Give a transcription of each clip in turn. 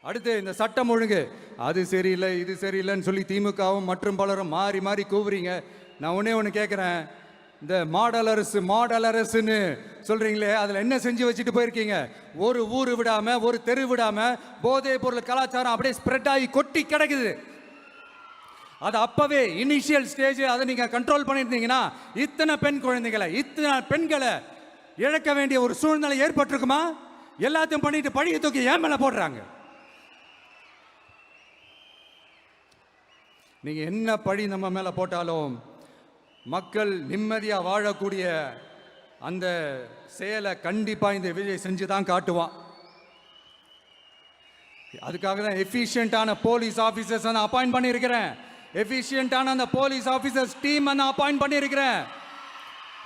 அடுத்து இந்த சட்டம் ஒழுங்கு அது சரியில்லை இது சரியில்லைன்னு சொல்லி திமுகவும் மற்றும் பலரும் மாறி மாறி கூவுறீங்க. நான் ஒன்று கேட்குறேன், இந்த மாடல் அரசுன்னு சொல்றீங்களே, அதில் என்ன செஞ்சு வச்சுட்டு போயிருக்கீங்க? ஒரு ஊர் விடாம ஒரு தெரு விடாம போதை பொருள் கலாச்சாரம் அப்படியே ஸ்ப்ரெட் ஆகி கொட்டி கிடக்குது. அது அப்பவே இனிஷியல் ஸ்டேஜ் அதை நீங்க கண்ட்ரோல் பண்ணியிருந்தீங்கன்னா இத்தனை பெண்களை இழக்க வேண்டிய ஒரு சூழ்நிலை ஏற்பட்டிருக்குமா? எல்லாத்தையும் பண்ணிட்டு பழிய தூக்கி ஏன் மேல போடுறாங்க? நீங்க என்ன பழி நம்ம மேல போட்டாலும் மக்கள் நிம்மதியா வாழக்கூடிய அந்த செயலை கண்டிப்பா இந்த விஜய் செஞ்சுதான் காட்டுவான். அதுக்காக தான் எஃபிஷியன்டான போலீஸ் ஆபீசர்ஸ் நான் அப்பாயிண்ட் பண்ணியிருக்கிறேன். எஃபிஷியன்டான அந்த போலீஸ் ஆபீசர்ஸ் டீம் நான் அப்பாயிண்ட் பண்ணியிருக்கிறேன்.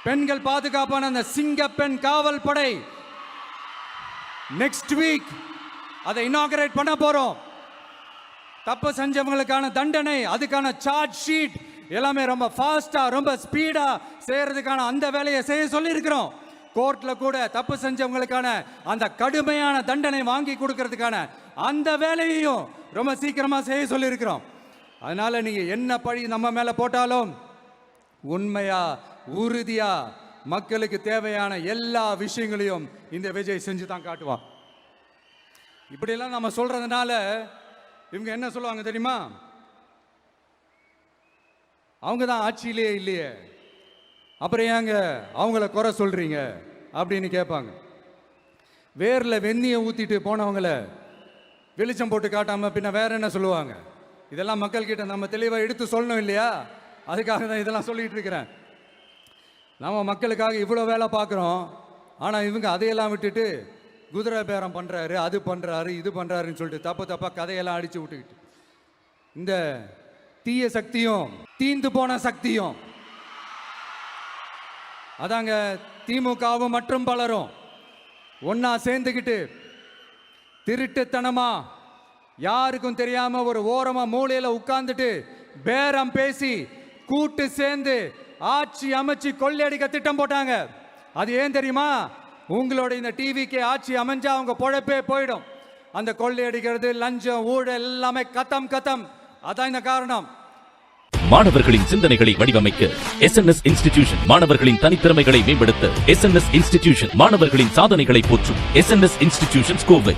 பெண்கள் பாதுகாப்பான அந்த சிங்கப்பெண் காவல் படை நெக்ஸ்ட் வீக் அதை இனாகரேட் பண்ண போறோம். தப்பு செஞ்சவங்களுக்கான தண்டனை, அதுக்கான சார்ஜ் ஷீட் எல்லாமே ரொம்ப ஃபாஸ்டா ரொம்ப ஸ்பீடா செய்யறதுக்கான அந்த வேலையை செய்ய சொல்லி இருக்கிறோம். கோர்ட்ல கூட தப்பு செஞ்சவங்களுக்கான அந்த கடுமையான தண்டனை வாங்கி கொடுக்கறதுக்கான அந்த வேலையையும் ரொம்ப சீக்கிரமா செய்ய சொல்லி இருக்கிறோம். அதனால நீங்க என்ன பழி நம்ம மேல போட்டாலும் உண்மையா உறுதியா மக்களுக்கு தேவையான எல்லா விஷயங்களையும் இந்த விஜய் செஞ்சு தான் காட்டுவான். இப்படியெல்லாம் நம்ம சொல்றதுனால இவங்க என்ன சொல்லுவாங்க தெரியுமா? அவங்க தான் ஆட்சியிலே இல்லையே, அப்புறம் ஏங்க அவங்கள குறை சொல்றீங்க அப்படின்னு கேட்பாங்க. வேர்ல வெந்நியை ஊத்திட்டு போனவங்கள வெளிச்சம் போட்டு காட்டாம பின்ன வேற என்ன சொல்லுவாங்க? இதெல்லாம் மக்கள் கிட்ட நம்ம தெளிவா எடுத்து சொல்லணும் இல்லையா? அதுக்காக தான் இதெல்லாம் சொல்லிட்டு இருக்கிறேன். நம்ம மக்களுக்காக இவ்வளோ வேலை பார்க்குறோம், ஆனால் இவங்க அதையெல்லாம் விட்டுட்டு குதிரை பேரம் பண்ணுறாரு, அது பண்ணுறாரு, இது பண்ணுறாருன்னு சொல்லிட்டு தப்பா கதையெல்லாம் அடித்து விட்டுக்கிட்டு இந்த தீய சக்தியும் தீந்து போன சக்தியும் அதாங்க திமுகவும் மற்றும் பலரும் ஒன்னா சேர்ந்துக்கிட்டு திருட்டுத்தனமா யாருக்கும் தெரியாம ஒரு ஓரமா மூலையில உட்கார்ந்துட்டு பேரம் பேசி கூட்டு சேர்ந்து ஆட்சி அமைச்சு கொள்ளையடிக்க திட்டம் போட்டாங்க. அது ஏன் தெரியுமா? உங்களோட இந்த டிவிக்கு ஆட்சி அமைஞ்சா அவங்க பொழப்பே போயிடும். அந்த கொள்ளையடிக்கிறது, லஞ்சம், ஊழல் எல்லாமே கத்தம். அதான் இந்த காரணம். மாணவர்களின் சிந்தனைகளை வடிவமைக்க SNS இன்ஸ்டிடியூஷன், மாணவர்களின் தனித்திறமைகளை மேம்படுத்த SNS இன்ஸ்டிடியூஷன், மாணவர்களின் சாதனைகளை போற்றும் SNS இன்ஸ்டிடியூஷன் கோவை.